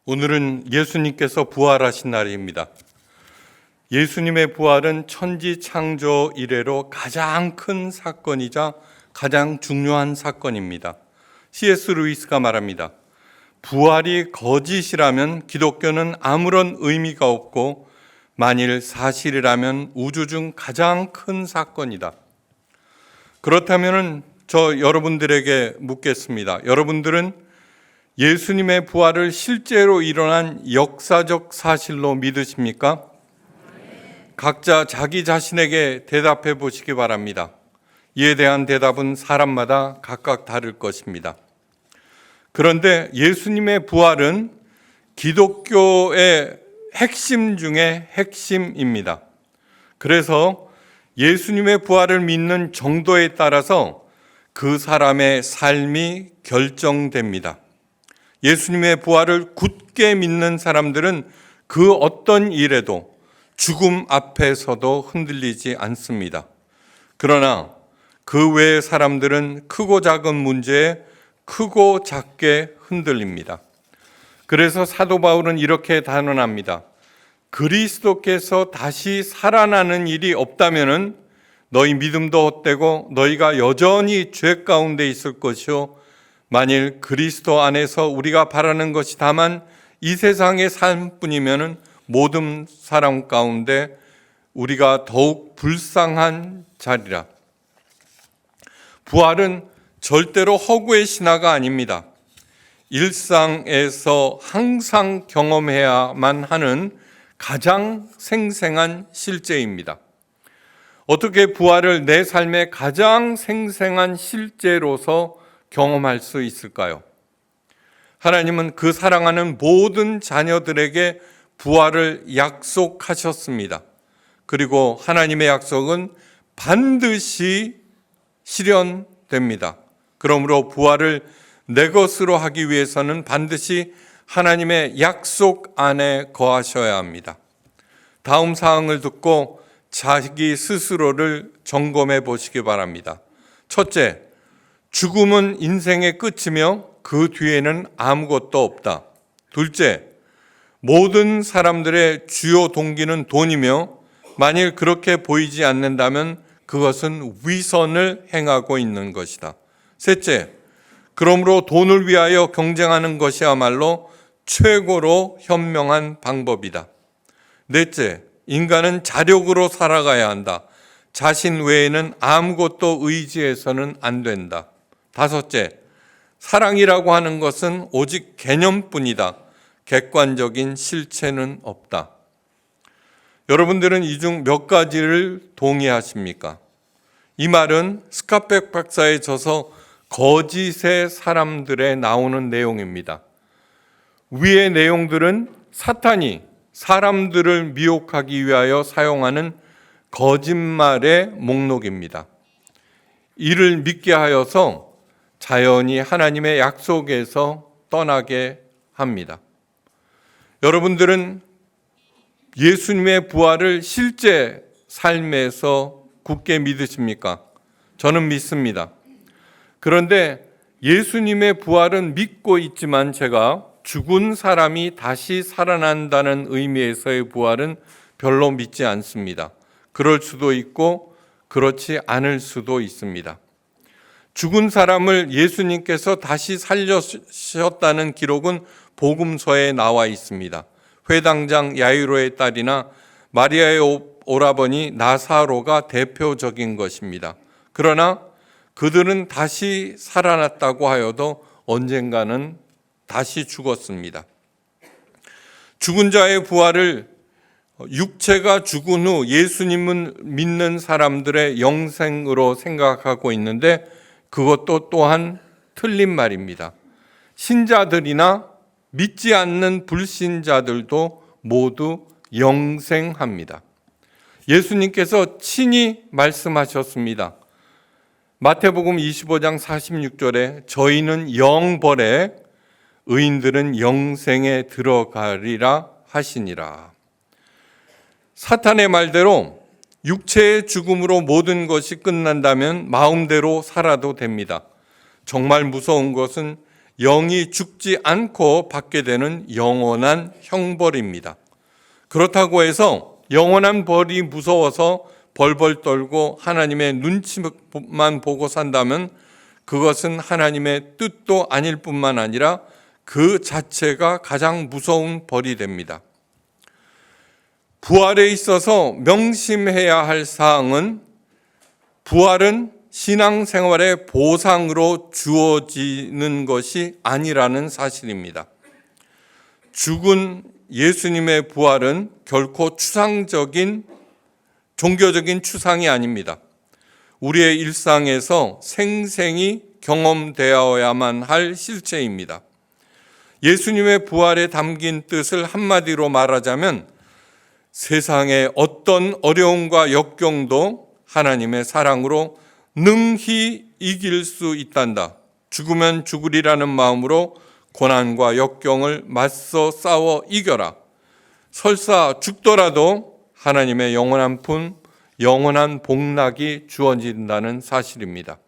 오늘은 예수님께서 부활하신 날입니다. 예수님의 부활은 천지 창조 이래로 가장 큰 사건이자 가장 중요한 사건입니다. C.S. 루이스가 말합니다. 부활이 거짓이라면 기독교는 아무런 의미가 없고 만일 사실이라면 우주 중 가장 큰 사건이다. 그렇다면 저 여러분들에게 묻겠습니다. 여러분들은 예수님의 부활을 실제로 일어난 역사적 사실로 믿으십니까? 각자 자기 자신에게 대답해 보시기 바랍니다. 이에 대한 대답은 사람마다 각각 다를 것입니다. 그런데 예수님의 부활은 기독교의 핵심 중에 핵심입니다. 그래서 예수님의 부활을 믿는 정도에 따라서 그 사람의 삶이 결정됩니다. 예수님의 부활을 굳게 믿는 사람들은 그 어떤 일에도 죽음 앞에서도 흔들리지 않습니다. 그러나 그 외의 사람들은 크고 작은 문제에 크고 작게 흔들립니다. 그래서 사도 바울은 이렇게 단언합니다. 그리스도께서 다시 살아나는 일이 없다면은 너희 믿음도 헛되고 너희가 여전히 죄 가운데 있을 것이요 만일 그리스도 안에서 우리가 바라는 것이 다만 이 세상의 삶뿐이면은 모든 사람 가운데 우리가 더욱 불쌍한 자리라. 부활은 절대로 허구의 신화가 아닙니다. 일상에서 항상 경험해야만 하는 가장 생생한 실제입니다. 어떻게 부활을 내 삶의 가장 생생한 실제로서 경험할 수 있을까요? 하나님은 그 사랑하는 모든 자녀들에게 부활을 약속하셨습니다. 그리고 하나님의 약속은 반드시 실현됩니다. 그러므로 부활을 내 것으로 하기 위해서는 반드시 하나님의 약속 안에 거하셔야 합니다. 다음 사항을 듣고 자기 스스로를 점검해 보시기 바랍니다. 첫째, 죽음은 인생의 끝이며 그 뒤에는 아무것도 없다. 둘째, 모든 사람들의 주요 동기는 돈이며 만일 그렇게 보이지 않는다면 그것은 위선을 행하고 있는 것이다. 셋째, 그러므로 돈을 위하여 경쟁하는 것이야말로 최고로 현명한 방법이다. 넷째, 인간은 자력으로 살아가야 한다. 자신 외에는 아무것도 의지해서는 안 된다. 다섯째, 사랑이라고 하는 것은 오직 개념뿐이다. 객관적인 실체는 없다. 여러분들은 이 중 몇 가지를 동의하십니까? 이 말은 스캇백 박사의 저서 거짓의 사람들에 나오는 내용입니다. 위의 내용들은 사탄이 사람들을 미혹하기 위하여 사용하는 거짓말의 목록입니다. 이를 믿게 하여서 자연히 하나님의 약속에서 떠나게 합니다. 여러분들은 예수님의 부활을 실제 삶에서 굳게 믿으십니까? 저는 믿습니다. 그런데 예수님의 부활은 믿고 있지만 제가 죽은 사람이 다시 살아난다는 의미에서의 부활은 별로 믿지 않습니다. 그럴 수도 있고 그렇지 않을 수도 있습니다. 죽은 사람을 예수님께서 다시 살려셨다는 기록은 복음서에 나와 있습니다. 회당장 야이로의 딸이나 마리아의 오라버니 나사로가 대표적인 것입니다. 그러나 그들은 다시 살아났다고 하여도 언젠가는 다시 죽었습니다. 죽은 자의 부활을 육체가 죽은 후 예수님을 믿는 사람들의 영생으로 생각하고 있는데 그것도 또한 틀린 말입니다. 신자들이나 믿지 않는 불신자들도 모두 영생합니다. 예수님께서 친히 말씀하셨습니다. 마태복음 25장 46절에 저희는 영벌에 의인들은 영생에 들어가리라 하시니라. 사탄의 말대로 육체의 죽음으로 모든 것이 끝난다면 마음대로 살아도 됩니다. 정말 무서운 것은 영이 죽지 않고 받게 되는 영원한 형벌입니다. 그렇다고 해서 영원한 벌이 무서워서 벌벌 떨고 하나님의 눈치만 보고 산다면 그것은 하나님의 뜻도 아닐 뿐만 아니라 그 자체가 가장 무서운 벌이 됩니다. 부활에 있어서 명심해야 할 사항은 부활은 신앙생활의 보상으로 주어지는 것이 아니라는 사실입니다. 죽은 예수님의 부활은 결코 종교적인 추상이 아닙니다. 우리의 일상에서 생생히 경험되어야만 할 실체입니다. 예수님의 부활에 담긴 뜻을 한마디로 말하자면 세상의 어떤 어려움과 역경도 하나님의 사랑으로 능히 이길 수 있단다. 죽으면 죽으리라는 마음으로 고난과 역경을 맞서 싸워 이겨라. 설사 죽더라도 하나님의 영원한 복락이 주어진다는 사실입니다.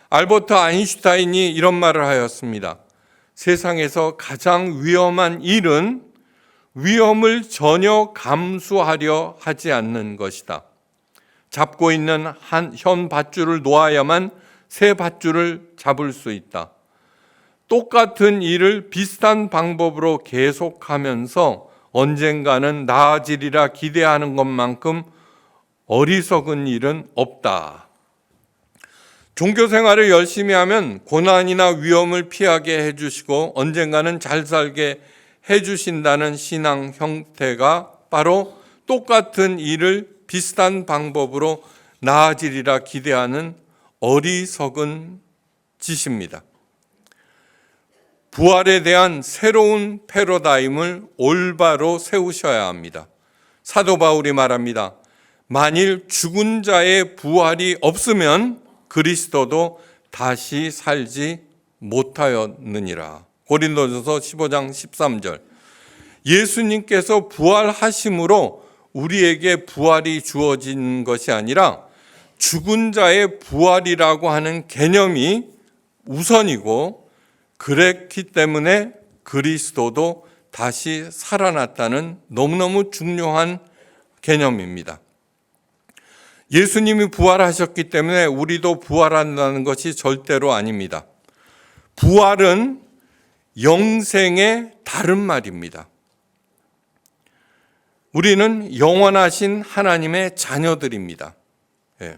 알버트 아인슈타인이 이런 말을 하였습니다. 세상에서 가장 위험한 일은 위험을 전혀 감수하려 하지 않는 것이다. 잡고 있는 현 밧줄을 놓아야만 새 밧줄을 잡을 수 있다. 똑같은 일을 비슷한 방법으로 계속하면서 언젠가는 나아지리라 기대하는 것만큼 어리석은 일은 없다. 종교 생활을 열심히 하면 고난이나 위험을 피하게 해주시고 언젠가는 잘 살게 해주신다는 신앙 형태가 바로 똑같은 일을 비슷한 방법으로 나아지리라 기대하는 어리석은 짓입니다. 부활에 대한 새로운 패러다임을 올바로 세우셔야 합니다. 사도 바울이 말합니다. 만일 죽은 자의 부활이 없으면 그리스도도 다시 살지 못하였느니라. 고린도전서 15장 13절. 예수님께서 부활하심으로 우리에게 부활이 주어진 것이 아니라 죽은 자의 부활이라고 하는 개념이 우선이고 그랬기 때문에 그리스도도 다시 살아났다는 너무너무 중요한 개념입니다. 예수님이 부활하셨기 때문에 우리도 부활한다는 것이 절대로 아닙니다. 부활은 영생의 다른 말입니다. 우리는 영원하신 하나님의 자녀들입니다. 예.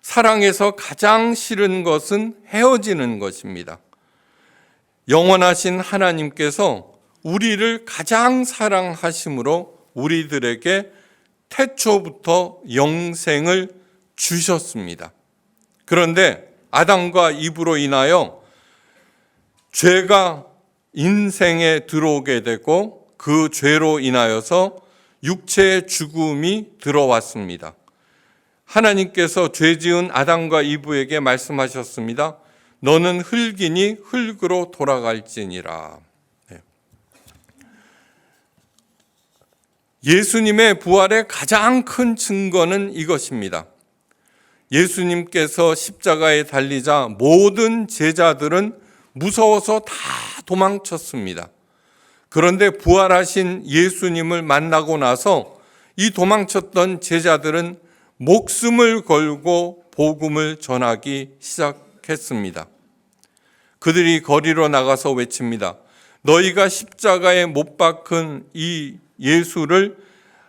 사랑에서 가장 싫은 것은 헤어지는 것입니다. 영원하신 하나님께서 우리를 가장 사랑하심으로 우리들에게 태초부터 영생을 주셨습니다. 그런데 아담과 이브로 인하여 죄가 인생에 들어오게 되고 그 죄로 인하여서 육체의 죽음이 들어왔습니다. 하나님께서 죄 지은 아담과 이브에게 말씀하셨습니다. 너는 흙이니 흙으로 돌아갈지니라. 예수님의 부활의 가장 큰 증거는 이것입니다. 예수님께서 십자가에 달리자 모든 제자들은 무서워서 다 도망쳤습니다. 그런데 부활하신 예수님을 만나고 나서 이 도망쳤던 제자들은 목숨을 걸고 복음을 전하기 시작했습니다. 그들이 거리로 나가서 외칩니다. 너희가 십자가에 못 박힌 이 예수를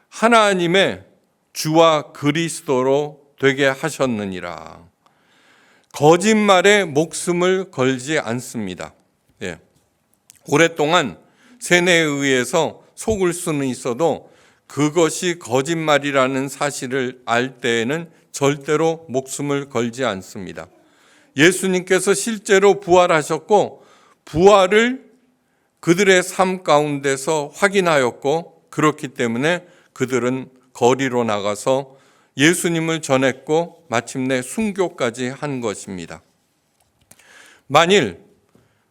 하나님의 주와 그리스도로 되게 하셨느니라. 거짓말에 목숨을 걸지 않습니다. 예. 오랫동안 세뇌에 의해서 속을 수는 있어도 그것이 거짓말이라는 사실을 알 때에는 절대로 목숨을 걸지 않습니다. 예수님께서 실제로 부활하셨고 부활을 그들의 삶 가운데서 확인하였고 그렇기 때문에 그들은 거리로 나가서 예수님을 전했고 마침내 순교까지 한 것입니다. 만일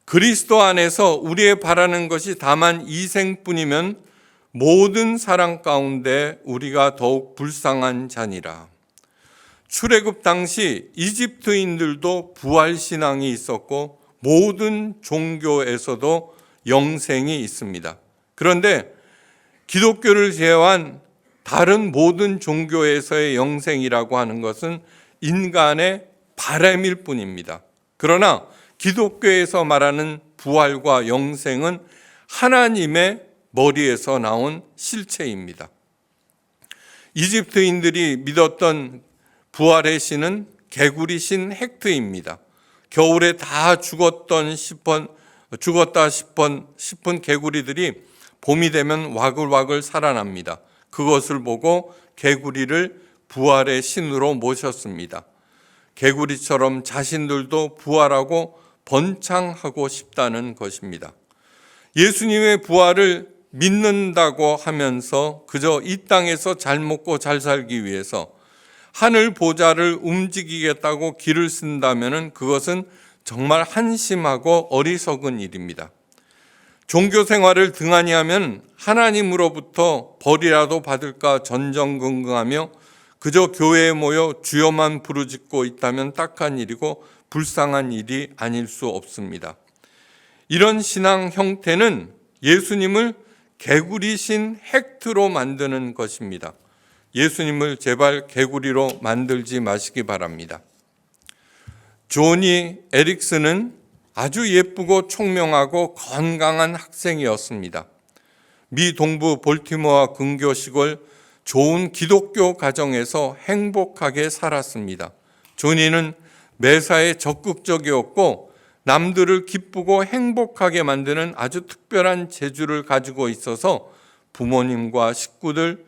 그리스도 안에서 우리의 바라는 것이 다만 이 생뿐이면 모든 사랑 가운데 우리가 더욱 불쌍한 자니라. 출애굽 당시 이집트인들도 부활신앙이 있었고 모든 종교에서도 영생이 있습니다. 그런데 기독교를 제외한 다른 모든 종교에서의 영생이라고 하는 것은 인간의 바람일 뿐입니다. 그러나 기독교에서 말하는 부활과 영생은 하나님의 머리에서 나온 실체입니다. 이집트인들이 믿었던 부활의 신은 개구리 신 헥트입니다. 겨울에 다 죽었다 싶은 개구리들이 봄이 되면 와글와글 살아납니다. 그것을 보고 개구리를 부활의 신으로 모셨습니다. 개구리처럼 자신들도 부활하고 번창하고 싶다는 것입니다. 예수님의 부활을 믿는다고 하면서 그저 이 땅에서 잘 먹고 잘 살기 위해서 하늘 보좌를 움직이겠다고 길을 쓴다면 그것은 정말 한심하고 어리석은 일입니다. 종교 생활을 등한히 하면 하나님으로부터 벌이라도 받을까 전전긍긍하며 그저 교회에 모여 주여만 부르짖고 있다면 딱한 일이고 불쌍한 일이 아닐 수 없습니다. 이런 신앙 형태는 예수님을 개구리신 헥트로 만드는 것입니다. 예수님을 제발 개구리로 만들지 마시기 바랍니다. 조니 에릭슨은 아주 예쁘고 총명하고 건강한 학생이었습니다. 미 동부 볼티모어 근교 시골 좋은 기독교 가정에서 행복하게 살았습니다. 조니는 매사에 적극적이었고 남들을 기쁘고 행복하게 만드는 아주 특별한 재주를 가지고 있어서 부모님과 식구들,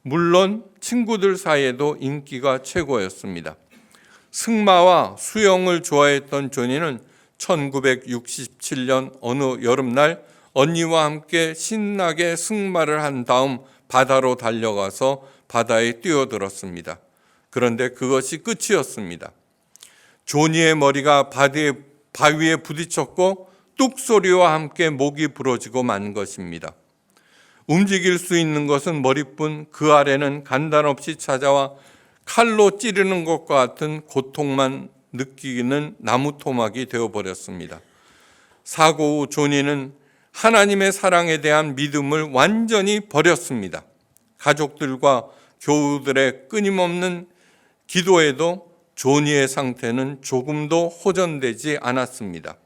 물론 친구들 사이에도 인기가 최고였습니다. 승마와 수영을 좋아했던 조니는 1967년 어느 여름날 언니와 함께 신나게 승마를 한 다음 바다로 달려가서 바다에 뛰어들었습니다. 그런데 그것이 끝이었습니다. 조니의 머리가 바위에 부딪혔고 뚝 소리와 함께 목이 부러지고 만 것입니다. 움직일 수 있는 것은 머리뿐 그 아래는 간단없이 찾아와 칼로 찌르는 것과 같은 고통만 느끼는 나무 토막이 되어버렸습니다. 사고 후 조니는 하나님의 사랑에 대한 믿음을 완전히 버렸습니다. 가족들과 교우들의 끊임없는 기도에도 조니의 상태는 조금도 호전되지 않았습니다.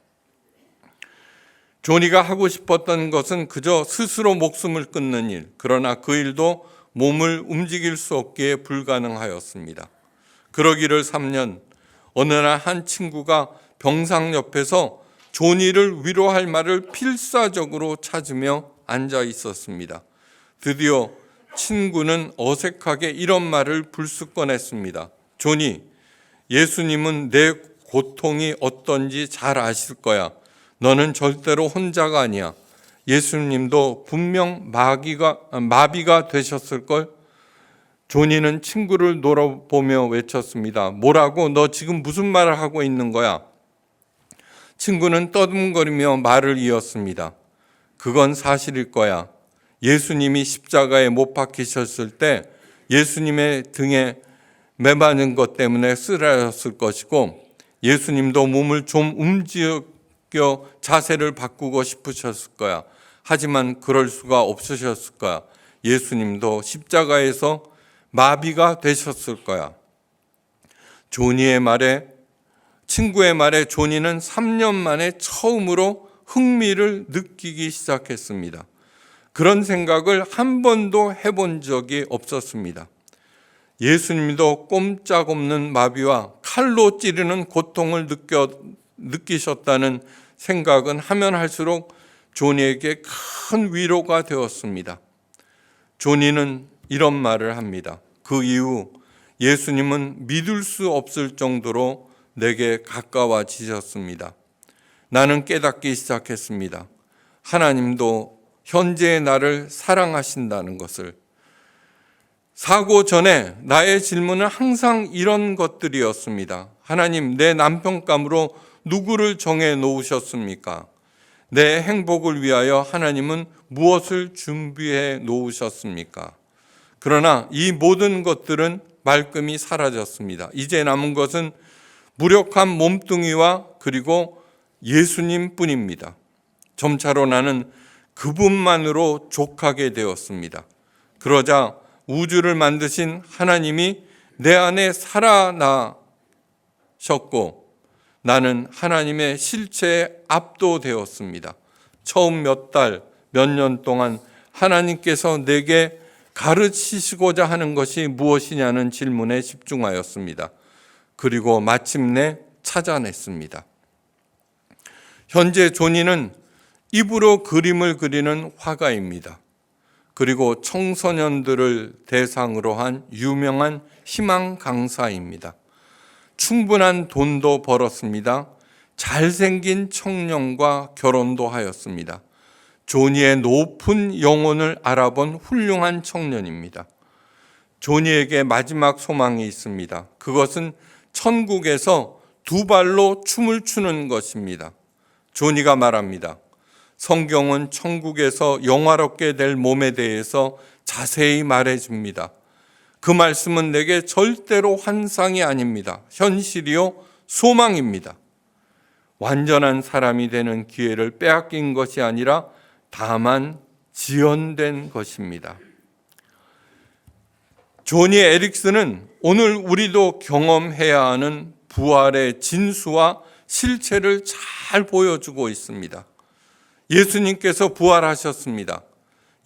조니가 하고 싶었던 것은 그저 스스로 목숨을 끊는 일, 그러나 그 일도 몸을 움직일 수 없기에 불가능하였습니다. 그러기를 3년, 어느 날 한 친구가 병상 옆에서 조니를 위로할 말을 필사적으로 찾으며 앉아 있었습니다. 드디어 친구는 어색하게 이런 말을 불쑥 꺼냈습니다. 조니, 예수님은 내 고통이 어떤지 잘 아실 거야. 너는 절대로 혼자가 아니야. 예수님도 분명 마비가 되셨을걸? 조니는 친구를 놀아보며 외쳤습니다. 뭐라고? 너 지금 무슨 말을 하고 있는 거야? 친구는 떠듬거리며 말을 이었습니다. 그건 사실일 거야. 예수님이 십자가에 못 박히셨을 때 예수님의 등에 매맞은 것 때문에 쓰라렸을 것이고 예수님도 몸을 좀 움직여 자세를 바꾸고 싶으셨을 거야. 하지만 그럴 수가 없으셨을 거야. 예수님도 십자가에서 마비가 되셨을 거야. 친구의 말에 조니는 3년 만에 처음으로 흥미를 느끼기 시작했습니다. 그런 생각을 한 번도 해본 적이 없었습니다. 예수님도 꼼짝없는 마비와 칼로 찌르는 고통을 느끼셨다는 생각은 하면 할수록 조니에게 큰 위로가 되었습니다. 조니는 이런 말을 합니다. 그 이후 예수님은 믿을 수 없을 정도로 내게 가까워지셨습니다. 나는 깨닫기 시작했습니다. 하나님도 현재의 나를 사랑하신다는 것을. 사고 전에 나의 질문은 항상 이런 것들이었습니다. 하나님, 내 남편감으로 누구를 정해 놓으셨습니까? 내 행복을 위하여 하나님은 무엇을 준비해 놓으셨습니까? 그러나 이 모든 것들은 말끔히 사라졌습니다. 이제 남은 것은 무력한 몸뚱이와 그리고 예수님뿐입니다. 점차로 나는 그분만으로 족하게 되었습니다. 그러자 우주를 만드신 하나님이 내 안에 살아나셨고 나는 하나님의 실체에 압도되었습니다. 처음 몇 달, 몇 년 동안 하나님께서 내게 가르치시고자 하는 것이 무엇이냐는 질문에 집중하였습니다. 그리고 마침내 찾아냈습니다. 현재 조니는 입으로 그림을 그리는 화가입니다. 그리고 청소년들을 대상으로 한 유명한 희망 강사입니다. 충분한 돈도 벌었습니다. 잘생긴 청년과 결혼도 하였습니다. 조니의 높은 영혼을 알아본 훌륭한 청년입니다. 조니에게 마지막 소망이 있습니다. 그것은 천국에서 두 발로 춤을 추는 것입니다. 조니가 말합니다. 성경은 천국에서 영화롭게 될 몸에 대해서 자세히 말해줍니다. 그 말씀은 내게 절대로 환상이 아닙니다. 현실이요, 소망입니다. 완전한 사람이 되는 기회를 빼앗긴 것이 아니라 다만 지연된 것입니다. 조니 에릭슨은 오늘 우리도 경험해야 하는 부활의 진수와 실체를 잘 보여주고 있습니다. 예수님께서 부활하셨습니다.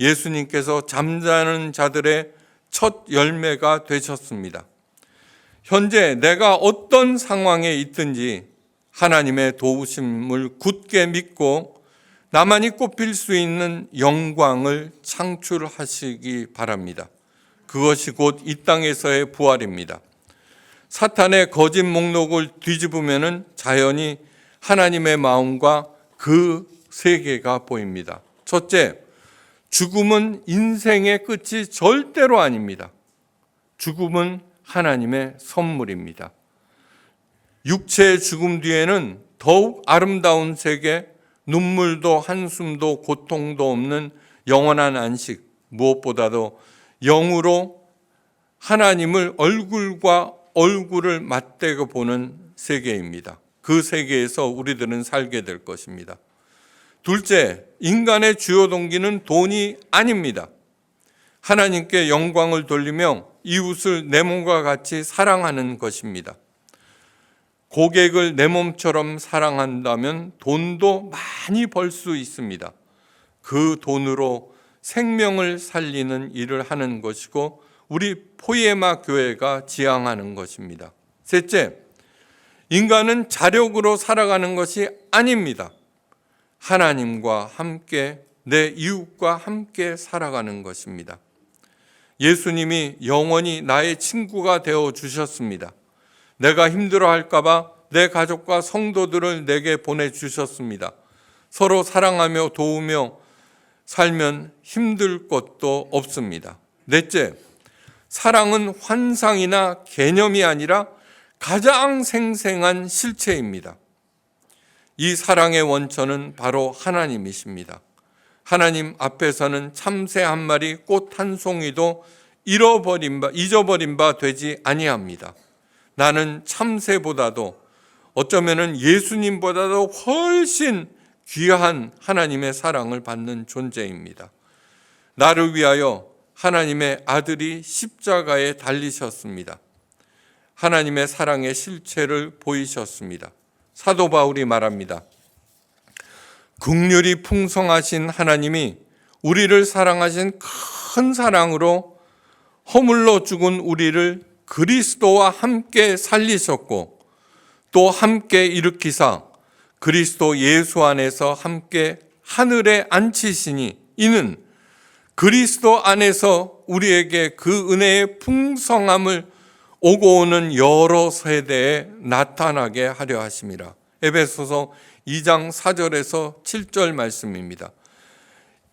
예수님께서 잠자는 자들의 첫 열매가 되셨습니다. 현재 내가 어떤 상황에 있든지 하나님의 도우심을 굳게 믿고 나만이 꼽힐 수 있는 영광을 창출하시기 바랍니다. 그것이 곧 이 땅에서의 부활입니다. 사탄의 거짓 목록을 뒤집으면 자연히 하나님의 마음과 그 세계가 보입니다. 첫째, 죽음은 인생의 끝이 절대로 아닙니다. 죽음은 하나님의 선물입니다. 육체의 죽음 뒤에는 더욱 아름다운 세계, 눈물도 한숨도 고통도 없는 영원한 안식, 무엇보다도 영으로 하나님을 얼굴과 얼굴을 맞대고 보는 세계입니다. 그 세계에서 우리들은 살게 될 것입니다. 둘째, 인간의 주요 동기는 돈이 아닙니다. 하나님께 영광을 돌리며 이웃을 내 몸과 같이 사랑하는 것입니다. 고객을 내 몸처럼 사랑한다면 돈도 많이 벌 수 있습니다. 그 돈으로 생명을 살리는 일을 하는 것이고 우리 포에마 교회가 지향하는 것입니다. 셋째, 인간은 자력으로 살아가는 것이 아닙니다. 하나님과 함께 내 이웃과 함께 살아가는 것입니다. 예수님이 영원히 나의 친구가 되어 주셨습니다. 내가 힘들어할까 봐 내 가족과 성도들을 내게 보내주셨습니다. 서로 사랑하며 도우며 살면 힘들 것도 없습니다. 넷째, 사랑은 환상이나 개념이 아니라 가장 생생한 실체입니다. 이 사랑의 원천은 바로 하나님이십니다. 하나님 앞에서는 참새 한 마리, 꽃 한 송이도 잊어버린 바 되지 아니합니다. 나는 참새보다도 어쩌면은 예수님보다도 훨씬 귀한 하나님의 사랑을 받는 존재입니다. 나를 위하여 하나님의 아들이 십자가에 달리셨습니다. 하나님의 사랑의 실체를 보이셨습니다. 사도 바울이 말합니다. 긍휼이 풍성하신 하나님이 우리를 사랑하신 큰 사랑으로 허물로 죽은 우리를 그리스도와 함께 살리셨고 또 함께 일으키사 그리스도 예수 안에서 함께 하늘에 앉히시니 이는 그리스도 안에서 우리에게 그 은혜의 풍성함을 오고 오는 여러 세대에 나타나게 하려 하심이라. 에베소서 2장 4절에서 7절 말씀입니다.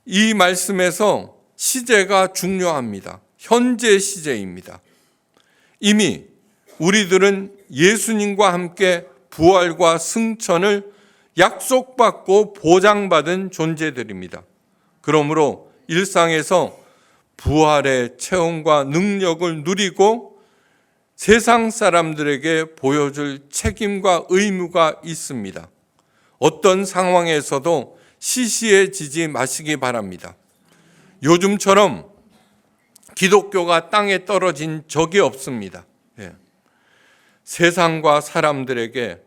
이 말씀에서 시제가 중요합니다. 현재 시제입니다. 이미 우리들은 예수님과 함께 부활과 승천을 약속받고 보장받은 존재들입니다. 그러므로 일상에서 부활의 체험과 능력을 누리고 세상 사람들에게 보여줄 책임과 의무가 있습니다. 어떤 상황에서도 시시해지지 마시기 바랍니다. 요즘처럼 기독교가 땅에 떨어진 적이 없습니다. 세상과 사람들에게,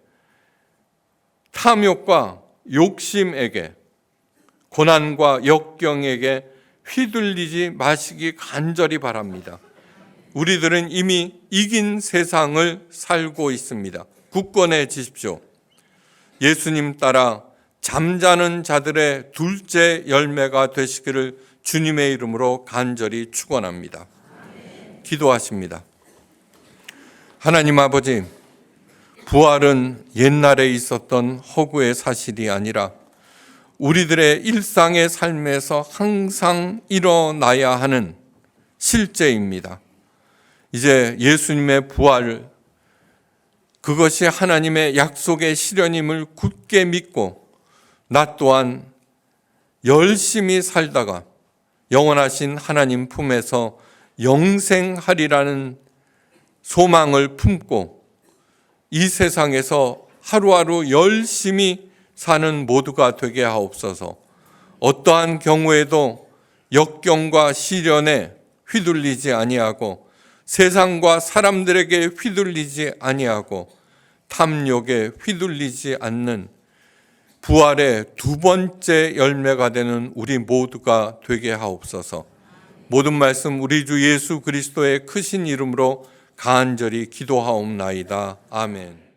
탐욕과 욕심에게, 고난과 역경에게 휘둘리지 마시기 간절히 바랍니다. 우리들은 이미 이긴 세상을 살고 있습니다. 굳건해지십시오. 예수님 따라 잠자는 자들의 둘째 열매가 되시기를 주님의 이름으로 간절히 축원합니다. 기도하십니다. 하나님 아버지, 부활은 옛날에 있었던 허구의 사실이 아니라 우리들의 일상의 삶에서 항상 일어나야 하는 실제입니다. 이제 예수님의 부활, 그것이 하나님의 약속의 실현임을 굳게 믿고 나 또한 열심히 살다가 영원하신 하나님 품에서 영생하리라는 소망을 품고 이 세상에서 하루하루 열심히 사는 모두가 되게 하옵소서. 어떠한 경우에도 역경과 시련에 휘둘리지 아니하고 세상과 사람들에게 휘둘리지 아니하고 탐욕에 휘둘리지 않는 부활의 두 번째 열매가 되는 우리 모두가 되게 하옵소서. 모든 말씀 우리 주 예수 그리스도의 크신 이름으로 간절히 기도하옵나이다. 아멘.